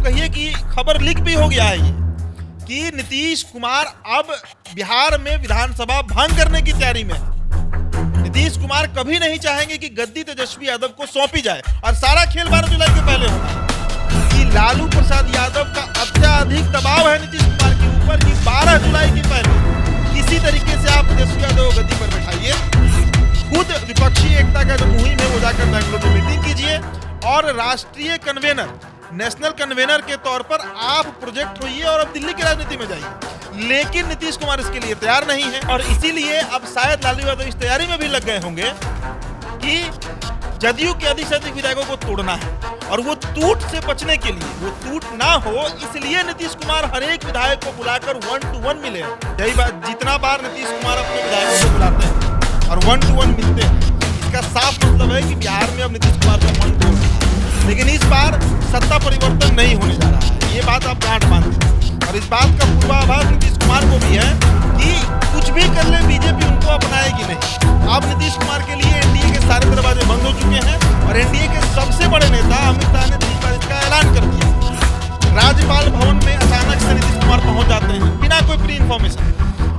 कहिए कि खबर लीक भी हो गया है ये कि नीतीश कुमार अब बिहार में विधानसभा भंग करने की तैयारी में है। नीतीश कुमार कभी नहीं चाहेंगे कि गद्दी तेजस्वी यादव को सौंपी जाए और सारा खेल 12 जुलाई के पहले होना है कि लालू प्रसाद यादव का अत्याधिक दबाव है नीतीश कुमार के ऊपर कि 12 जुलाई के पहले किसी तरीके से आप तेजस्वी यादव को गद्दी पर बैठाइए। खुद विपक्षी एकता का जो मुहिम है वो जाकर बेंगलुरु में मीटिंग कीजिए और राष्ट्रीय कन्वेनर, नेशनल कन्वेनर के तौर पर आप प्रोजेक्ट होइए और अब दिल्ली की राजनीति में जाइए। लेकिन नीतीश कुमार इसके लिए तैयार नहीं है और इसीलिए अब शायद लालू यादव इस तैयारी में भी लग गए होंगे कि जदयू के अधिक से अधिक विधायकों को तोड़ना है और वो टूट से बचने के लिए, वो टूट ना हो इसलिए नीतीश कुमार हर एक विधायक को बुलाकर 1-to-1 मिले। यही बात, जितना बार नीतीश कुमार अपने विधायकों को बुलाते हैं और 1-to-1 मिलते हैं, इसका साफ मतलब है कि बिहार में अब नीतीश कुमार का मन तोड़ रहा है। लेकिन इस बार सत्ता परिवर्तन नहीं होने जा रहा है, ये बात आप गांठ बांधें। और इस बात का पूर्वाभास नीतीश कुमार को भी है कि कुछ भी कर ले बीजेपी उनको अपनाएगी नहीं। अब नीतीश कुमार के लिए एनडीए के सारे दरवाजे बंद हो चुके हैं और एनडीए के सबसे बड़े नेता अमित शाह ने 3 बार इसका ऐलान कर दिया। राज्यपाल भवन में अचानक से नीतीश कुमार पहुंच जाते हैं बिना कोई प्री इन्फॉर्मेशन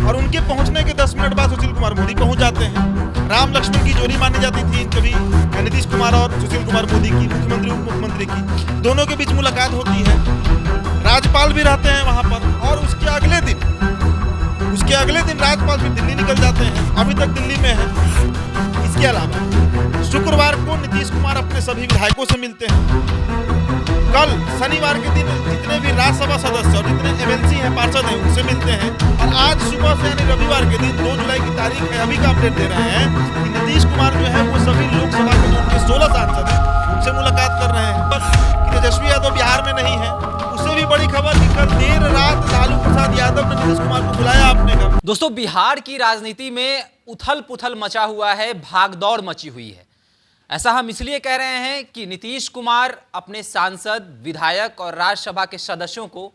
और उनके पहुंचने के 10 मिनट बाद सुशील कुमार मोदी पहुंच जाते हैं। राम लक्ष्मण की जोड़ी मानी जाती थी कभी नीतीश कुमार और सुशील कुमार मोदी की, मुख्यमंत्री उप मुख्यमंत्री की, दोनों के बीच मुलाकात होती है। राज्यपाल भी रहते हैं वहां पर और उसके अगले दिन राज्यपाल फिर दिल्ली निकल जाते हैं, अभी तक दिल्ली में है। इसके अलावा शुक्रवार को नीतीश कुमार अपने सभी विधायकों से मिलते हैं। कल शनिवार के दिन जितने भी राज्यसभा सदस्य और जितने एमएलसी हैं, पार्षद हैं, उनसे मिलते हैं और आज सुबह से यानी रविवार के दिन 2 जुलाई की तारीख है, अभी का अपडेट दे रहे हैं कि नीतीश कुमार जो है वो सभी लोकसभा के जो उनके 16 सांसद हैं उनसे मुलाकात कर रहे हैं। कि तेजस्वी यादव बिहार में नहीं है, उससे भी बड़ी खबर कि कल देर रात लालू प्रसाद यादव ने नीतीश कुमार को बुलाया अपने घर। दोस्तों, बिहार की राजनीति में उथल पुथल मचा हुआ है, भागदौड़ मची हुई है। ऐसा हम इसलिए कह रहे हैं कि नीतीश कुमार अपने सांसद, विधायक और राज्यसभा के सदस्यों को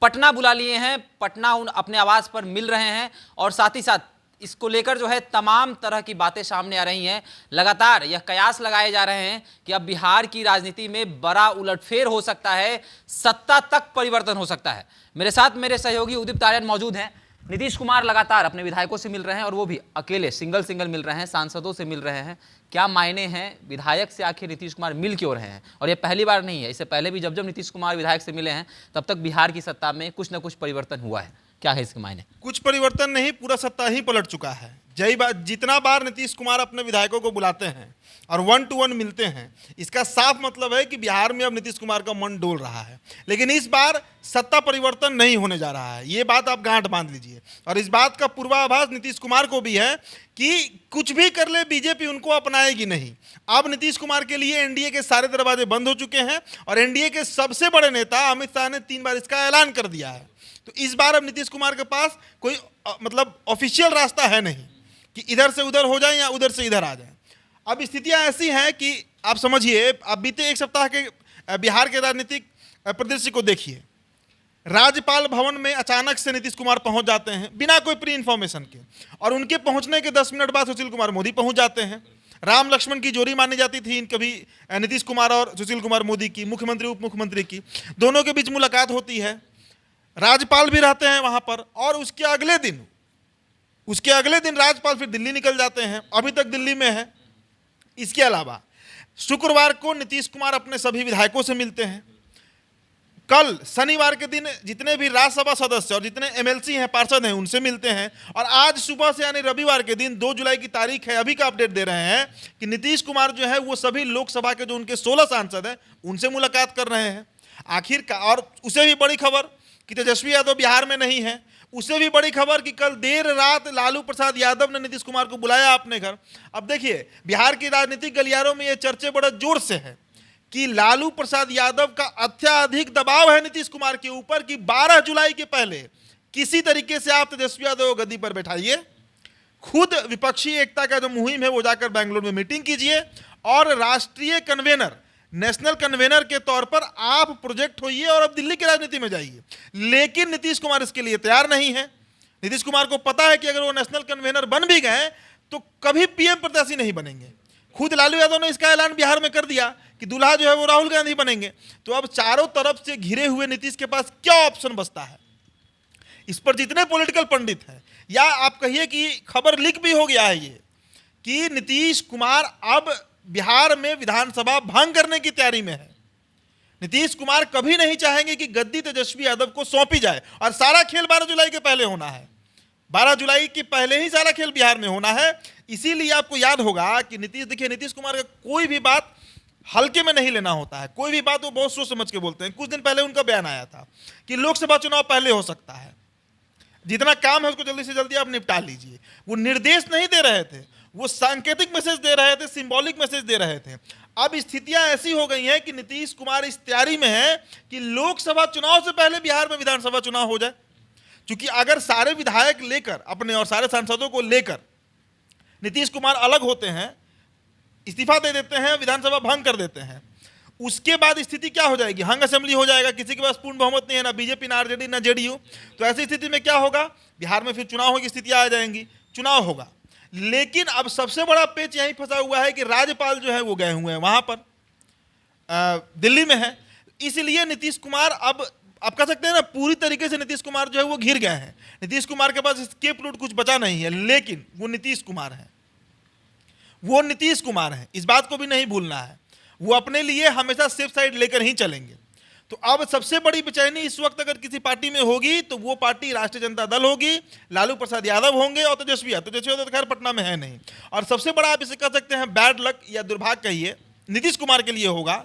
पटना बुला लिए हैं। पटना अपने आवास पर मिल रहे हैं और साथ ही साथ इसको लेकर जो है तमाम तरह की बातें सामने आ रही हैं। लगातार यह कयास लगाए जा रहे हैं कि अब बिहार की राजनीति में बड़ा उलटफेर हो सकता है, सत्ता तक परिवर्तन हो सकता है। मेरे साथ मेरे सहयोगी उदित आर्यन मौजूद हैं। नीतीश कुमार लगातार अपने विधायकों से मिल रहे हैं और वो भी अकेले सिंगल मिल रहे हैं, सांसदों से मिल रहे हैं। क्या मायने हैं, विधायक से आखिर नीतीश कुमार मिल क्यों रहे हैं? और ये पहली बार नहीं है, इससे पहले भी जब नीतीश कुमार विधायक से मिले हैं तब तक बिहार की सत्ता में कुछ ना कुछ परिवर्तन हुआ है। क्या है इसके मायने? कुछ परिवर्तन नहीं, पूरा सत्ता ही पलट चुका है। यही बात, जितना बार नीतीश कुमार अपने विधायकों को बुलाते हैं और 1-to-1 मिलते हैं, इसका साफ मतलब है कि बिहार में अब नीतीश कुमार का मन डोल रहा है। लेकिन इस बार सत्ता परिवर्तन नहीं होने जा रहा है, ये बात आप गांठ बांध लीजिए। और इस बात का पूर्वाभास नीतीश कुमार को भी है कि कुछ भी कर ले बीजेपी उनको अपनाएगी नहीं। अब नीतीश कुमार के लिए एनडीए के सारे दरवाजे बंद हो चुके हैं और एनडीए के सबसे बड़े नेता अमित शाह ने 3 बार इसका ऐलान कर दिया है। तो इस बार अब नीतीश कुमार के पास कोई मतलब ऑफिशियल रास्ता है नहीं कि इधर से उधर हो जाए या उधर से इधर आ जाए। अब स्थितियां ऐसी हैं कि आप समझिए, अब बीते 1 सप्ताह के बिहार के राजनीतिक परिदृश्य को देखिए। राज्यपाल भवन में अचानक से नीतीश कुमार पहुंच जाते हैं बिना कोई प्री इन्फॉर्मेशन के और उनके पहुंचने के 10 मिनट बाद सुशील कुमार मोदी पहुंच जाते हैं। राम लक्ष्मण की जोड़ी मानी जाती थी कभी नीतीश कुमार और सुशील कुमार मोदी की, मुख्यमंत्री उप मुख्यमंत्री की, दोनों के बीच मुलाकात होती है। राज्यपाल भी रहते हैं वहां पर और उसके अगले दिन राज्यपाल फिर दिल्ली निकल जाते हैं, अभी तक दिल्ली में है। इसके अलावा शुक्रवार को नीतीश कुमार अपने सभी विधायकों से मिलते हैं। कल शनिवार के दिन जितने भी राज्यसभा सदस्य और जितने एमएलसी हैं, पार्षद हैं, उनसे मिलते हैं और आज सुबह से यानी रविवार के दिन 2 जुलाई की तारीख है, अभी का अपडेट दे रहे हैं कि नीतीश कुमार जो है वो सभी लोकसभा के जो उनके 16 सांसद हैं उनसे मुलाकात कर रहे हैं आखिरकार। और उसे भी बड़ी खबर कि तेजस्वी यादव बिहार में नहीं है, उससे भी बड़ी खबर कि कल देर रात लालू प्रसाद यादव ने नीतीश कुमार को बुलाया अपने घर। अब देखिए, बिहार की राजनीतिक गलियारों में ये चर्चे बड़े जोर से है कि लालू प्रसाद यादव का अत्याधिक दबाव है नीतीश कुमार के ऊपर कि 12 जुलाई के पहले किसी तरीके से आप तेजस्वी यादव को गद्दी पर बैठाइए। खुद विपक्षी एकता का जो मुहिम है वो जाकर बेंगलुरु में मीटिंग कीजिए और राष्ट्रीय कन्वेनर, नेशनल कन्वेनर के तौर पर आप प्रोजेक्ट होइए और अब दिल्ली की राजनीति में जाइए। लेकिन नीतीश कुमार इसके लिए तैयार नहीं है। नीतीश कुमार को पता है कि अगर वो नेशनल कन्वेनर बन भी गए तो कभी पीएम प्रत्याशी नहीं बनेंगे। खुद लालू यादव ने इसका ऐलान बिहार में कर दिया कि दूल्हा जो है वो राहुल गांधी बनेंगे। तो अब चारों तरफ से घिरे हुए नीतीश के पास क्या ऑप्शन बचता है? इस पर जितने पॉलिटिकल पंडित हैं, या आप कहिए कि खबर लीक भी हो गया है ये, कि नीतीश कुमार अब बिहार में विधानसभा भंग करने की तैयारी में है। नीतीश कुमार कभी नहीं चाहेंगे कि गद्दी तेजस्वी यादव को सौंपी जाए, और सारा खेल 12 जुलाई के पहले होना है। 12 जुलाई के पहले ही सारा खेल बिहार में होना है। इसीलिए आपको याद होगा कि नीतीश कुमार का कोई भी बात हल्के में नहीं लेना होता है। कोई भी बात वो बहुत सोच समझ के बोलते हैं। कुछ दिन पहले उनका बयान आया था कि लोकसभा चुनाव पहले हो सकता है, जितना काम है उसको जल्दी से जल्दी आप निपटा लीजिए। वो निर्देश नहीं दे रहे थे, वो सांकेतिक मैसेज दे रहे थे, सिंबॉलिक मैसेज दे रहे थे। अब स्थितियां ऐसी हो गई हैं कि नीतीश कुमार इस तैयारी में है कि लोकसभा चुनाव से पहले बिहार में विधानसभा चुनाव हो जाए। क्योंकि अगर सारे विधायक लेकर अपने और सारे सांसदों को लेकर नीतीश कुमार अलग होते हैं, इस्तीफा दे देते हैं, विधानसभा भंग कर देते हैं, उसके बाद स्थिति क्या हो जाएगी? हंग असेंबली हो जाएगा। किसी के पास पूर्ण बहुमत नहीं है, ना बीजेपी, ना आरजेडी, ना जेडीयू। तो ऐसी स्थिति में क्या होगा? बिहार में फिर चुनाव की स्थितियां आ जाएंगी, चुनाव होगा। लेकिन अब सबसे बड़ा पेच यहीं फंसा हुआ है कि राज्यपाल जो है वो गए हुए हैं वहां पर, दिल्ली में है। इसलिए नीतीश कुमार अब आप कह सकते हैं ना, पूरी तरीके से नीतीश कुमार जो है वो घिर गए हैं। नीतीश कुमार के पास एस्केप रूट कुछ बचा नहीं है। लेकिन वो नीतीश कुमार है, वो नीतीश कुमार है, इस बात को भी नहीं भूलना है। वो अपने लिए हमेशा सेफ साइड लेकर ही चलेंगे। तो अब सबसे बड़ी बेचैनी इस वक्त अगर किसी पार्टी में होगी तो वो पार्टी राष्ट्रीय जनता दल होगी। लालू प्रसाद यादव होंगे और तेजस्वी यादव तो खैर पटना में है नहीं। और सबसे बड़ा आप इसे कह सकते हैं बैड लक या दुर्भाग्य कहिए, नीतीश कुमार के लिए होगा।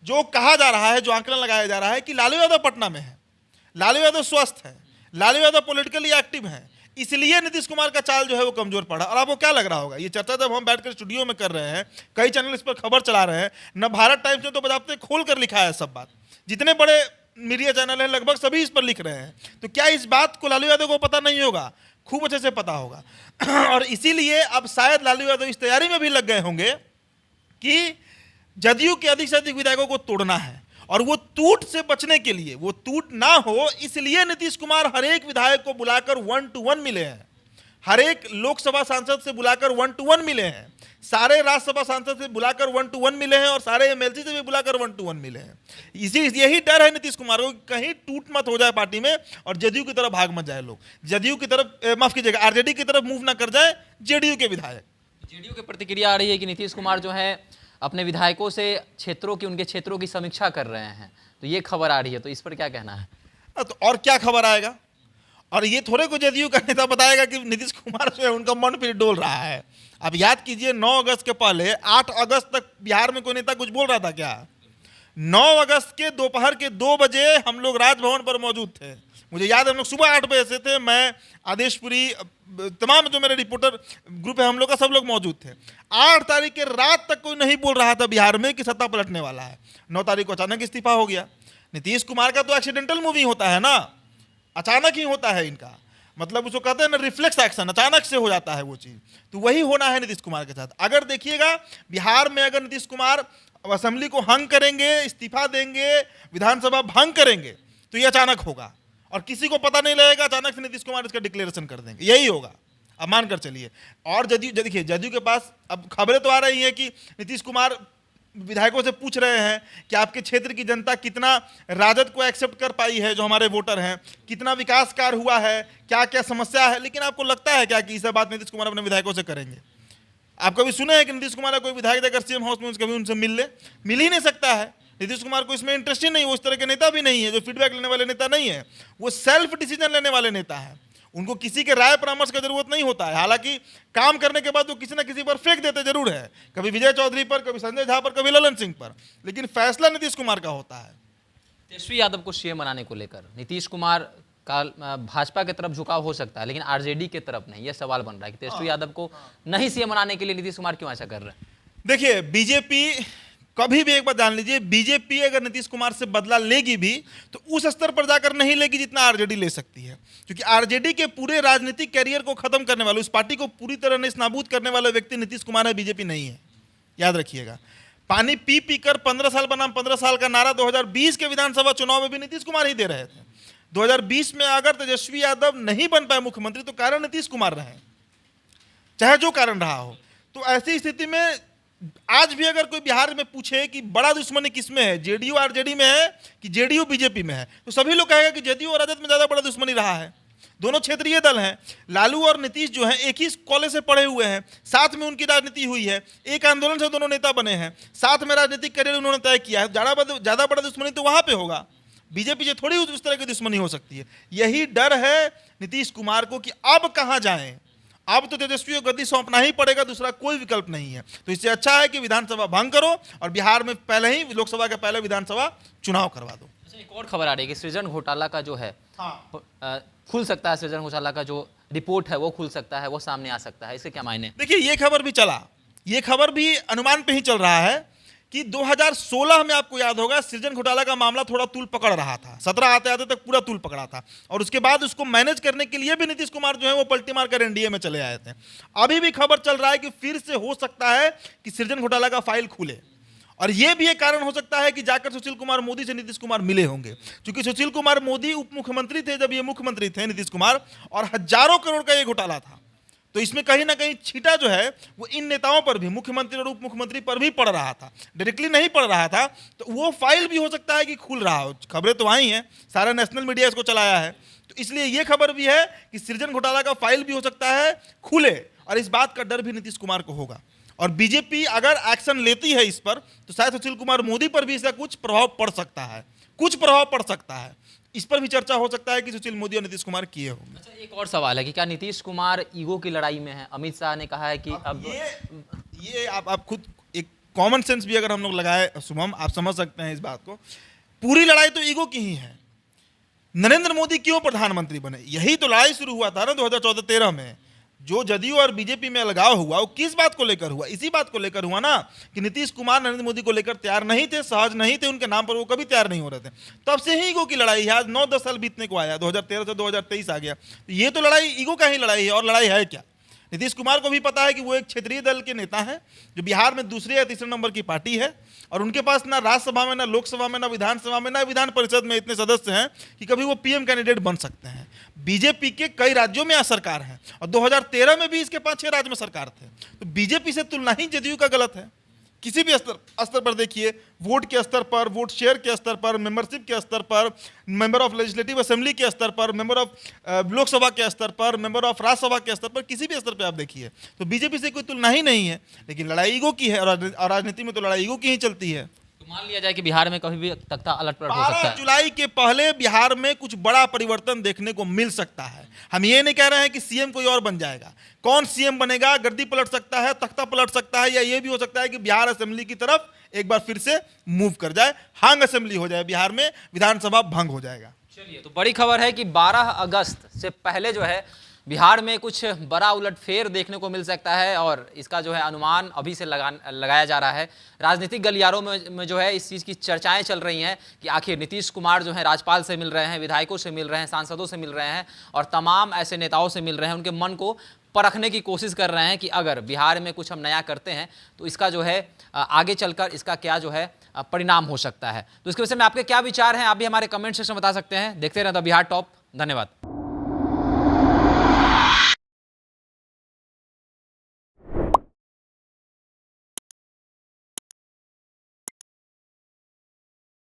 जो कहा जा रहा है, जो आंकलन लगाया जा रहा है कि लालू यादव पटना में है, लालू यादव स्वस्थ है, लालू यादव पॉलिटिकली एक्टिव है, इसलिए नीतीश कुमार का चाल जो है वो कमजोर पड़ा। और आपको क्या लग रहा होगा? ये चर्चा जब हम बैठकर स्टूडियो में कर रहे हैं, कई चैनल इस पर खबर चला रहे हैं, न भारत टाइम्स ने तो बजाते खोल कर लिखा है सब बात, जितने बड़े मीडिया चैनल हैं लगभग सभी इस पर लिख रहे हैं। तो क्या इस बात को लालू यादव को पता नहीं होगा? खूब अच्छे से पता होगा। और इसीलिए अब शायद लालू यादव इस तैयारी में भी लग गए होंगे कि जदयू के अधिक से अधिक विधायकों को तोड़ना है। और वो टूट से बचने के लिए, वो टूट ना हो इसलिए नीतीश कुमार हर एक विधायक को बुलाकर 1-to-1 मिले हैं, हर एक लोकसभा सांसद से बुलाकर 1-to-1 मिले हैं, सारे राज्यसभा सांसद से बुलाकर 1-to-1 मिले हैं, और सारे एमएलसी से भी बुलाकर 1-to-1 मिले हैं। यही डर है नीतीश कुमार को, कहीं टूट मत हो जाए पार्टी में और जदयू की तरफ भाग मत जाए लोग, जदयू की तरफ माफ कीजिएगा आरजेडी की तरफ मूव ना कर जाए जेडीयू के विधायक। जेडीयू की प्रतिक्रिया आ रही है कि नीतीश कुमार जो है अपने विधायकों से उनके क्षेत्रों की समीक्षा कर रहे हैं, तो ये खबर आ रही है, तो इस पर क्या कहना है? तो और क्या खबर आएगा? और ये थोड़े को जदयू का नेता बताएगा कि नीतीश कुमार जो है उनका मन फिर डोल रहा है। अब याद कीजिए 9 अगस्त के पहले 8 अगस्त तक बिहार में कोई नेता कुछ बोल रहा था क्या? 9 अगस्त के दोपहर के 2 बजे हम लोग राजभवन पर मौजूद थे। मुझे याद है हम लोग सुबह 8 बजे से थे, मैं आदेशपुरी, तमाम जो मेरे रिपोर्टर ग्रुप है हम लोग का, सब लोग मौजूद थे। 8 तारीख के रात तक कोई नहीं बोल रहा था बिहार में कि सत्ता पलटने वाला है। 9 तारीख को अचानक इस्तीफा हो गया। नीतीश कुमार का तो एक्सीडेंटल मूविंग होता है ना, अचानक ही होता है इनका, मतलब उसको कहते हैं ना रिफ्लेक्स एक्शन, अचानक से हो जाता है वो चीज़। तो वही होना है नीतीश कुमार के साथ। अगर देखिएगा बिहार में अगर नीतीश कुमार असेंबली को हंग करेंगे, इस्तीफा देंगे, विधानसभा भंग करेंगे, तो ये अचानक होगा और किसी को पता नहीं लगेगा। अचानक से नीतीश कुमार इसका डिक्लेरेशन कर देंगे, यही होगा। अब मान कर चलिए। और देखिए जदयू के पास अब खबरें तो आ रही हैं कि नीतीश कुमार विधायकों से पूछ रहे हैं कि आपके क्षेत्र की जनता कितना राजद को एक्सेप्ट कर पाई है, जो हमारे वोटर हैं, कितना विकास कार्य हुआ है, क्या क्या समस्या है। लेकिन आपको लगता है क्या कि इस बात नीतीश कुमार अपने विधायकों से करेंगे? आप कभी सुने हैं कि नीतीश कुमार कोई विधायक अगर सीएम हाउस में कभी उनसे मिल ही नहीं सकता है। नीतीश कुमार को इसमें इंटरेस्ट ही नहीं, वो इस तरह के नेता भी नहीं है, जो फीडबैक लेने वाले नेता नहीं है। वो सेल्फ डिसीजन लेने वाले नेता है, उनको किसी के राय परामर्श का जरूरत नहीं होता है। हालांकि काम करने के बाद वो किसी ना किसी पर फेंक देते जरूर है, कभी विजय चौधरी पर, कभी संजय झा पर, कभी ललन सिंह पर, लेकिन फैसला नीतीश कुमार का होता है। तेजस्वी यादव को सीएम बनाने को लेकर नीतीश कुमार का भाजपा की तरफ झुकाव हो सकता है, लेकिन आरजेडी की तरफ नहीं। यह सवाल बन रहा है कि तेजस्वी यादव को नहीं सीएम बनाने के लिए नीतीश कुमार क्यों ऐसा कर रहे हैं? देखिए बीजेपी कभी भी एक बात जान लीजिए, बीजेपी अगर नीतीश कुमार से बदला लेगी भी तो उस स्तर पर जाकर नहीं लेगी जितना आरजेडी ले सकती है। क्योंकि आरजेडी के पूरे राजनीतिक कैरियर को खत्म करने वाले, उस पार्टी को पूरी तरह नेस्तनाबूद करने वाला व्यक्ति नीतीश कुमार है, बीजेपी नहीं है। याद रखिएगा। पानी पी पी कर 15 साल बनाम 15 साल का नारा 2020 के विधानसभा चुनाव में भी नीतीश कुमार ही दे रहे थे। 2020 में अगर तेजस्वी यादव नहीं बन पाए मुख्यमंत्री तो कारण नीतीश कुमार रहे, चाहे जो कारण रहा हो। तो ऐसी स्थिति में आज भी अगर कोई बिहार में पूछे कि बड़ा दुश्मनी किसमें है, जेडीयू आरजेडी में है कि जेडीयू बीजेपी में है, तो सभी लोग कहेगा कि जेडीयू और राजद में ज्यादा बड़ा दुश्मनी रहा है। दोनों क्षेत्रीय दल हैं। लालू और नीतीश जो हैं एक ही कॉलेज से पढ़े हुए हैं, साथ में उनकी राजनीति हुई है, एक आंदोलन से दोनों नेता बने हैं, साथ में राजनीतिक करियर उन्होंने तय किया है। ज्यादा बड़ा दुश्मनी तो वहां पे होगा, बीजेपी से थोड़ी उस तरह की दुश्मनी हो सकती है। यही डर है नीतीश कुमार को कि अब कहां जाएं। अब तो तेजस्वी को गद्दी सौंपना ही पड़ेगा, दूसरा कोई विकल्प नहीं है। तो इससे अच्छा है कि विधानसभा भंग करो और बिहार में पहले ही लोकसभा के पहले विधानसभा चुनाव करवा दो। अच्छा, एक और खबर आ रही है कि सृजन घोटाला का जो है खुल सकता है, सृजन घोटाला का जो रिपोर्ट है वो खुल सकता है, वो सामने आ सकता है, इसके क्या मायने? देखिए, ये खबर भी चला, ये खबर भी अनुमान पे ही चल रहा है कि 2016 में आपको याद होगा सृजन घोटाला का मामला थोड़ा तूल पकड़ रहा था, 17 आते आते तक पूरा तूल पकड़ा था, और उसके बाद उसको मैनेज करने के लिए भी नीतीश कुमार जो है वो पलटी मारकर एनडीए में चले आए थे। अभी भी खबर चल रहा है कि फिर से हो सकता है कि सृजन घोटाला का फाइल खुले, और यह भी एक कारण हो सकता है कि जाकर सुशील कुमार मोदी से नीतीश कुमार मिले होंगे, क्योंकि सुशील कुमार मोदी उप मुख्यमंत्री थे जब ये मुख्यमंत्री थे नीतीश कुमार, और हजारों करोड़ का ये घोटाला था। तो इसमें कहीं ना कहीं छींटा जो है वो इन नेताओं पर भी, मुख्यमंत्री और उप मुख्यमंत्री पर भी पड़ रहा था, डायरेक्टली नहीं पड़ रहा था। तो वो फाइल भी हो सकता है कि खुल रहा हो। खबरें तो आई हैं, सारा नेशनल मीडिया इसको चलाया है, तो इसलिए ये खबर भी है कि सृजन घोटाला का फाइल भी हो सकता है खुले, और इस बात का डर भी नीतीश कुमार को होगा। और बीजेपी अगर एक्शन लेती है इस पर, तो शायद सुशील कुमार मोदी पर भी इसका कुछ प्रभाव पड़ सकता है, कुछ प्रभाव पड़ सकता है। इस पर भी चर्चा हो सकता है कि सुशील मोदी और नीतीश कुमार किए होंगे। अच्छा, एक और सवाल है कि क्या नीतीश कुमार ईगो की लड़ाई में है? अमित शाह ने कहा है कि अब ये आप खुद एक कॉमन सेंस भी अगर हम लोग लगाए शुभम, आप समझ सकते हैं इस बात को। पूरी लड़ाई तो ईगो की ही है। नरेंद्र मोदी क्यों प्रधानमंत्री बने, यही तो लड़ाई शुरू हुआ था ना 2014-13 में। जो जदयू और बीजेपी में लगाव हुआ वो किस बात को लेकर हुआ? इसी बात को लेकर हुआ ना कि नीतीश कुमार नरेंद्र मोदी को लेकर तैयार नहीं थे, सहज नहीं थे, उनके नाम पर वो कभी तैयार नहीं हो रहे थे। तब से ही ईगो की लड़ाई है। आज 9-10 साल बीतने को आया, 2013 से 2023 आ गया, तो ये तो लड़ाई ईगो का ही लड़ाई है, और लड़ाई है क्या? नीतीश कुमार को भी पता है कि वो एक क्षेत्रीय दल के नेता हैं जो बिहार में दूसरे या तीसरे नंबर की पार्टी है, और उनके पास ना राज्यसभा में, ना लोकसभा में, ना विधानसभा में, ना विधान परिषद में इतने सदस्य हैं कि कभी वो पीएम कैंडिडेट बन सकते हैं। बीजेपी के कई राज्यों में सरकार है, और 2013 में भी इसके 5-6 राज्य में सरकार थे। तो बीजेपी से तुलना ही जदयू का गलत है। किसी भी स्तर पर देखिए, वोट के स्तर पर, वोट शेयर के स्तर पर, मेंबरशिप के स्तर पर, मेंबर ऑफ लेजिस्लेटिव असेंबली के स्तर पर, मेंबर ऑफ लोकसभा के स्तर पर, मेंबर ऑफ राज्यसभा के स्तर पर, किसी भी स्तर पर आप देखिए तो बीजेपी से कोई तुलना ही नहीं है। लेकिन लड़ाई ईगो की है, और राजनीति में तो लड़ाई ईगो की ही चलती है। तो मान लिया जाए कि बिहार में कभी भी तख्ता अलट पलट हो सकता 12 है। जुलाई के पहले बिहार में कुछ बड़ा परिवर्तन देखने को मिल सकता है। हम ये नहीं कह रहे हैं कि सीएम कोई और बन जाएगा। कौन सीएम बनेगा, गद्दी पलट सकता है, तख्ता पलट सकता है, या ये भी हो सकता है कि बिहार असेंबली की तरफ एक बार फिर से मूव कर जाए, हांग असेंबली हो जाए बिहार में, विधानसभा भंग हो जाएगा। चलिए, तो बड़ी खबर है कि 12 अगस्त से पहले जो है बिहार में कुछ बड़ा उलटफेर देखने को मिल सकता है, और इसका जो है अनुमान अभी से लगाया जा रहा है। राजनीतिक गलियारों में जो है इस चीज़ की चर्चाएं चल रही हैं कि आखिर नीतीश कुमार जो है राज्यपाल से मिल रहे हैं, विधायकों से मिल रहे हैं, सांसदों से मिल रहे हैं, और तमाम ऐसे नेताओं से मिल रहे हैं, उनके मन को परखने की कोशिश कर रहे हैं कि अगर बिहार में कुछ हम नया करते हैं तो इसका जो है आगे चलकर इसका क्या जो है परिणाम हो सकता है। तो इसके विषय में आपके क्या विचार हैं, आप भी हमारे कमेंट सेक्शन में बता सकते हैं। देखते रहें द बिहार टॉप। धन्यवाद।